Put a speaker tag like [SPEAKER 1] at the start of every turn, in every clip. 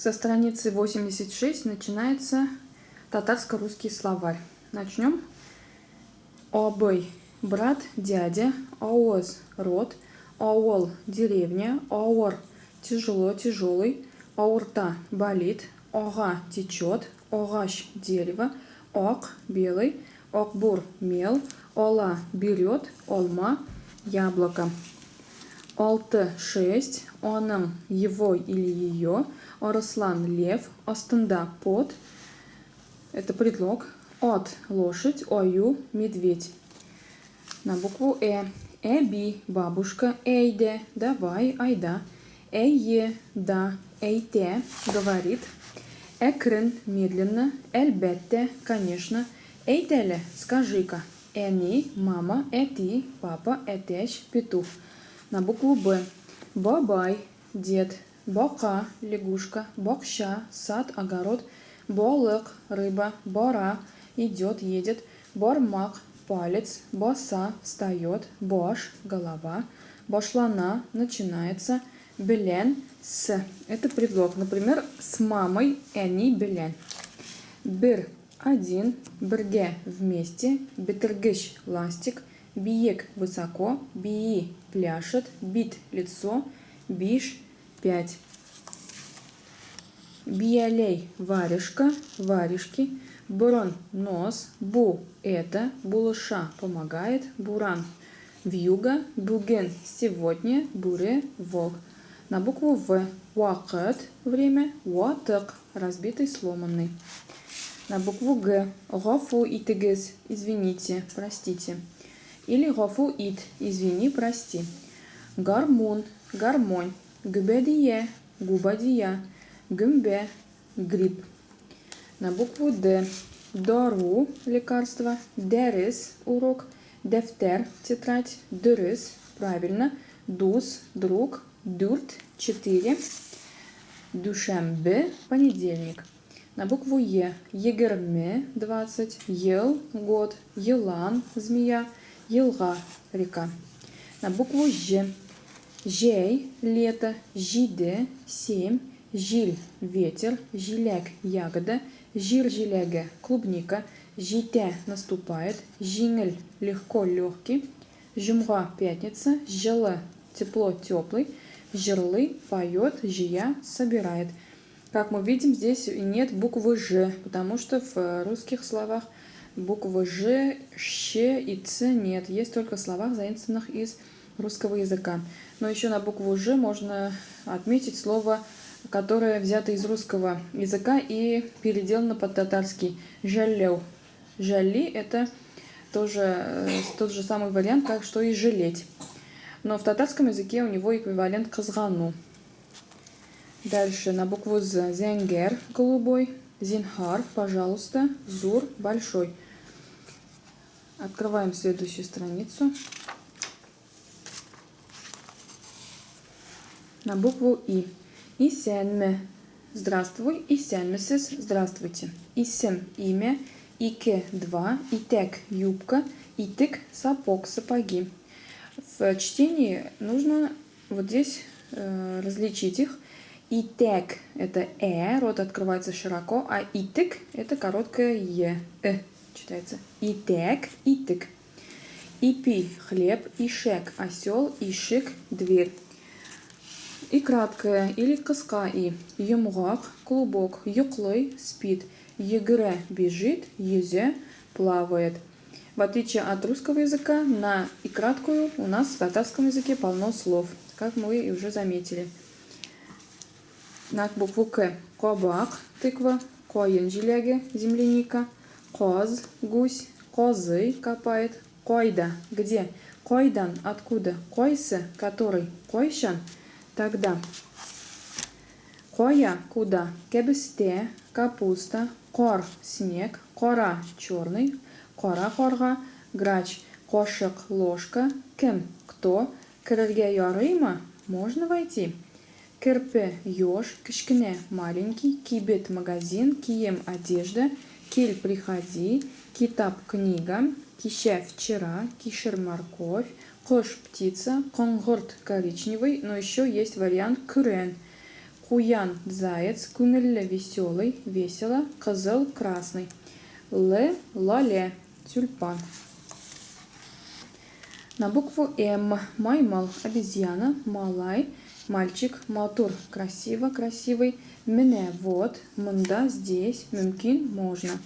[SPEAKER 1] Со страницы 86 начинается татарско-русский словарь. Начнем. Обый – брат, дядя, ооз – род, оол – деревня, оор – тяжело, тяжелый, оурта – болит, ога – течет, огаш – дерево, ок – белый, окбур – мел, ола – берет, олма – яблоко. Алты – 6, оның – его или ее, Орслан – лев, остында – пот, это предлог, от – лошадь, ою – медведь. На букву эби – бабушка, эйде – давай, айда, эйе – да, эйте – говорит, экрен – медленно, эльбетте – конечно, эйтеле – скажи-ка, эни – мама, эти – папа, этеч – петух. На букву Б. Бабай – дед, бока – лягушка, бокща – сад, огород, болык – рыба, бора – идет, едет, бормак – палец, боса – встает, бош – голова, бошлана – начинается, белен – с – это предлог. Например, с мамой они белен. Бир – один, бірге – вместе, бітіргіш – ластик, биек – высоко, бии – пляшет, бит – лицо, биш – 5. Биялей – варежка, варежки, бурон – нос, бу – это, булыша – помогает, буран – вьюга, буген – сегодня, буре – волк. На букву В. Вакыт – время, ватык – разбитый, сломанный. На букву Г. Гафу итигез – извините, простите. Или гафу ит – извини, прости. Гармон – гармонь. Гбедие – губадия. Гымбе – гриб. На букву Д. Дару – лекарство. Дерес – урок. Дефтер – тетрадь. Дырыс – правильно. Дус – друг. Дюрт – 4. Душембе – понедельник. На букву Е. Егерме – 20. Ел – год. Елан – змея. Елга – река. На букву Ж. Жей – лето. Жиде – 7. Жиль – ветер. Жилек – ягода. Жир-жилеге – клубника. Жите – наступает. Жингель – легко, легкий. Жумга – пятница. Жылы – тепло, теплый. Жирлы – поет. Жия – собирает. Как мы видим, здесь нет буквы Ж, потому что в русских словах буквы Ж, Щ и Ц нет. Есть только в словах, заимствованных из русского языка. Но еще на букву Ж можно отметить слово, которое взято из русского языка и переделано под татарский. Жалел. Жали – это тоже тот же самый вариант, как что и жалеть. Но в татарском языке у него эквивалент кызгану. Дальше на букву З. Зенгер – голубой. Зинхар – пожалуйста. Зур – большой. Открываем следующую страницу. На букву И. Исенме – здравствуй. Исенмесес – здравствуйте. Исем – имя. Ике – 2. Итек – юбка. Итык – сапог, сапоги. В чтении нужно вот здесь различить их. Итек – это рот открывается широко, а итык – это короткое читается. Итек, итык. Ипи – хлеб, ишек – осел, ишик – дверь. И краткое или кыска и. Юмгак – клубок, юклый – спит, егре – бежит, юзе – плавает. В отличие от русского языка, на и краткую у нас в татарском языке полно слов, как мы и уже заметили. На букву К. Кобак – тыква, коен – жиляги, земляника, коз – гусь, козы – копает, койда – где, койдан – откуда, койсы – который, койшан – тогда. Коя – куда, кебесте – капуста, кор – снег, кора – черный, кора-корга – грач, кошек – ложка, кем – кто, кірерге ярыйма – можно войти. Кірпі – еж, кішкіне – маленький, кибет – магазин, кием – одежда, кель – приходи, китап – книга, кише – вчера, кишер – морковь, кош – птица, конгорт – коричневый, но еще есть вариант күрен. Куян заяц, күңелле веселый, весело, кызыл красный. Лале тюльпан. На букву М. Маймал обезьяна, малай, мальчик, матур красиво, красивый, мене вот, мында здесь, мюмкин можно.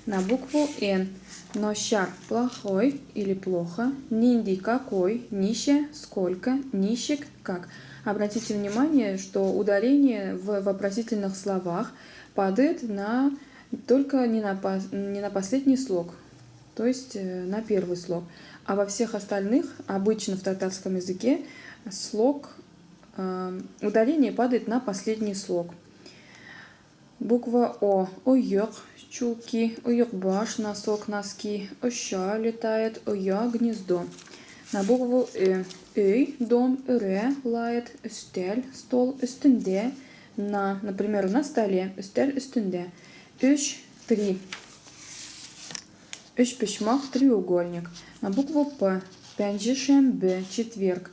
[SPEAKER 1] На букву Н. Нощар плохой или плохо, нинди какой, нище сколько, нищик как. Обратите внимание, что ударение в вопросительных словах падает только не на последний слог, то есть на первый слог. А во всех остальных, обычно в татарском языке, ударение падает на последний слог. Буква О. Уёк, чулки, уёк-баш, носок, носки, оща летает, уя, гнездо. На букву Ö. Үй, дом, үре, лает, үстел, стол, үстінде, например, на столе, үстел, үстінде. Үш, три. Үш пишмах, треугольник. На букву П. Пенжи, шембе, четверг.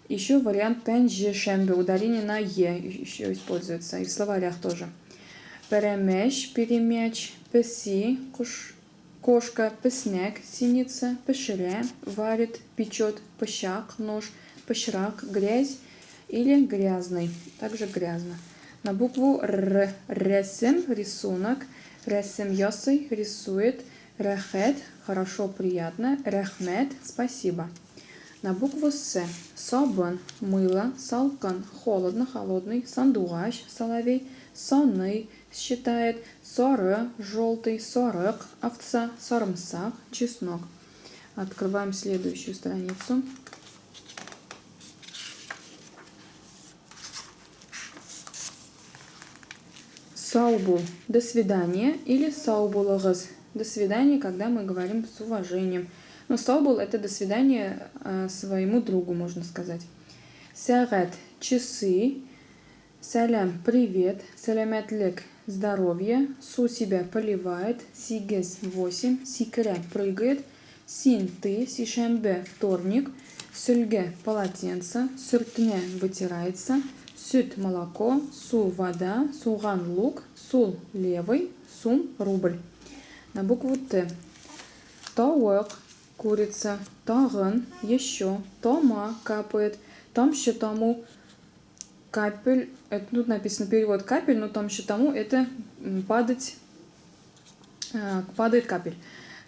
[SPEAKER 1] Еще вариант пенжи, шембе, ударение на Е еще используется, и в словарях тоже. Перемеч, перемяч, песи, кошка, песнек, синица, пешере, варит, печет, пощак, нож, пошрак, грязь или грязный, также грязно. На букву Р. Ресем, рисунок, ресем йосый, рисует, рехет, хорошо, приятно, рехмет, спасибо. На букву С. Собон, мыло, салкан, холодно, холодный, сандугач, соловей, сонный, считает, соры, желтый, сорок, овца, сормсак, чеснок. Открываем следующую страницу. Саубул, до свидания, или саубулагыз, до свидания, когда мы говорим с уважением. Но саубул — это до свидания своему другу, можно сказать. Сягат, часы, салям, привет, салямятлек, здоровье, су себя поливает, сигес 8, сикре прыгает, син ты, сишембе вторник, сюльге полотенце, сюртне вытирается, сют молоко, су вода, суган лук, сул левый, сум рубль. На букву Т. Тауэк, курица, тагын, еще, тома капает, там еще тому капель, тут написано перевод капель, но там еще тому это падает капель.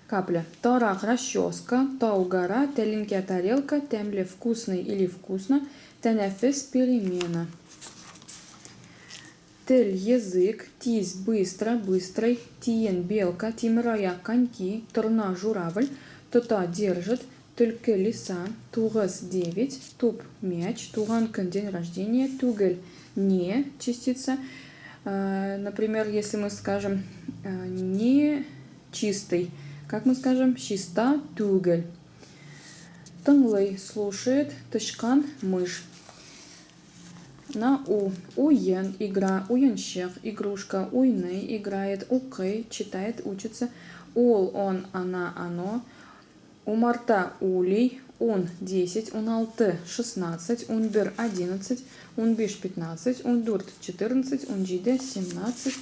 [SPEAKER 1] Капля. Тарах, расческа, таугара, теленькая тарелка, темле вкусный или вкусно, тенефес перемена. Тель язык, тись быстро, быстрый, тиен белка, тимрая коньки, торна журавль, тота держит, только лиса, тугас 9, туп мяч, туганкан день рождения, тугель не частица. Например, если мы скажем не чистый, как мы скажем, чиста тугель. Тыңлый слушает, тышкан мышь. На У. Уен игра, уенщик игрушка, уйны играет, укы читает, учится, ул он, она, оно. У Марта улей, он 10, уналты 16, унбир 11, унбиш 15, ундурт 14, унджиде 17,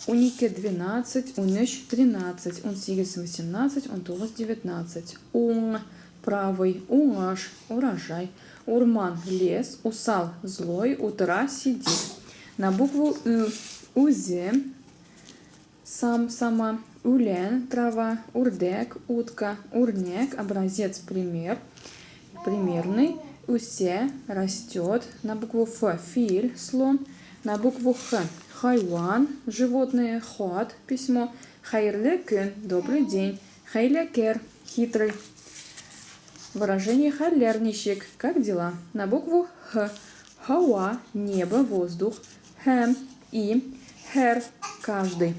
[SPEAKER 1] унике 12, уныш 13, унсигес 18, унтугас 19. Ун правый, уңаш урожай, урман лес, усал злой, утра сидит. На букву Ü. Узе, сам, сама, улен, трава, урдек, утка, урнек, образец, пример, примерный, усе, растет. На букву Ф. Филь, слон. На букву Х. Хайван, животное, ход, письмо. Хайрле кün, добрый день. Хайлекер, хитрый. Выражение халярнищик, как дела? На букву Х. Хауа, небо, воздух. Хэм, и. Хер, каждый.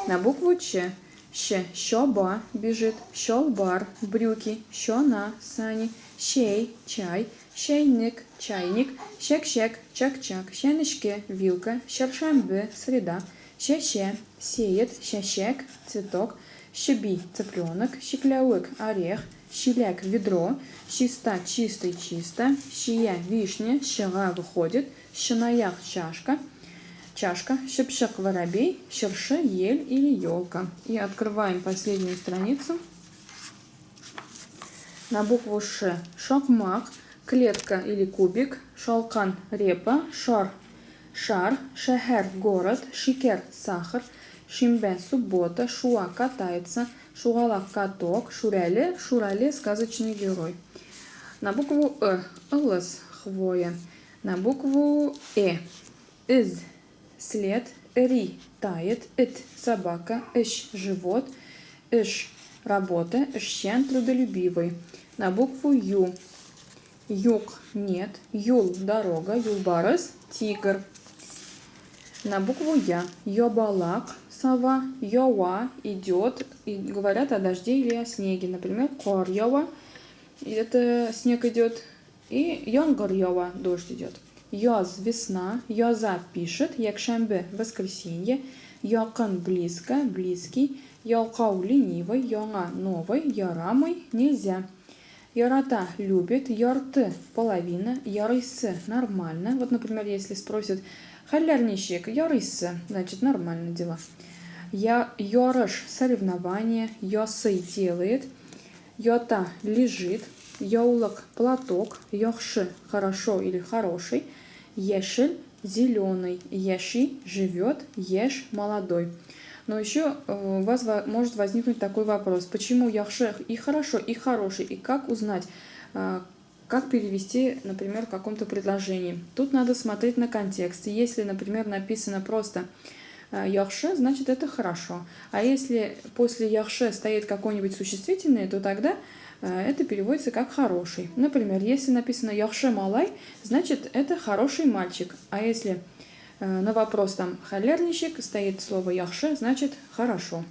[SPEAKER 1] На букву Ч. Щ. Щоба, бежит. Щолбар, брюки. Щона, сани. Щей, чай. Щейник, чайник. Щек-щек, чак-чак. Щенышке, вилка. Щершембе, среда. Щеще, сеет. Щещек, цветок. Щеби, цыпленок. Щекляуик, орех. Щеляк, ведро. Чиста, чистый, чисто. Щия, вишня. Щера, выходит. Щанаях чашка. Чашка. Шепшек воробей. Шерше ель или елка. И открываем последнюю страницу. На букву Ш. Шокмак. Клетка или кубик. Шалкан репа. Шар шар. Шехер город. Шикер сахар. Шимбе суббота. Шуа катается. Шугалак каток. Шурале Шурале сказочный герой. На букву Лс хвоя. На букву из след. Ри тает. Собака. Живот. Работа. Щен трудолюбивый. На букву Ю. Юг нет. Юл дорога. Юлбарыс тигр. На букву Я. Йобалак сова. Йоа идет. И говорят о дожде или о снеге. Например, кор йова. Это снег идет. И йонгор йова. Дождь идет. Йоз весна. Йоза пишет. Якшембе воскресенье. Йокан близко. Близкий. Йолкау ленивый. Йонга новый. Йорамый нельзя. Йората любит. Йорты половина. Йорысы нормально. Вот, например, если спросят халярнищик, йорысы, значит нормально дела. Йорыш соревнование. Йосы делает. Йота лежит. Йоулок платок. Йохши хорошо или хороший. Ешель зеленый. Еши живет. Еш молодой. Но еще у вас может возникнуть такой вопрос. Почему яхше и хорошо, и хороший? И как узнать, как перевести, например, в каком-то предложении? Тут надо смотреть на контекст. Если, например, написано просто яхше, значит это хорошо. А если после яхше стоит какое-нибудь существительное, то тогда это переводится как хороший. Например, если написано яхше малай, значит это хороший мальчик. А если на вопрос там халярничек стоит слово яхше, значит хорошо.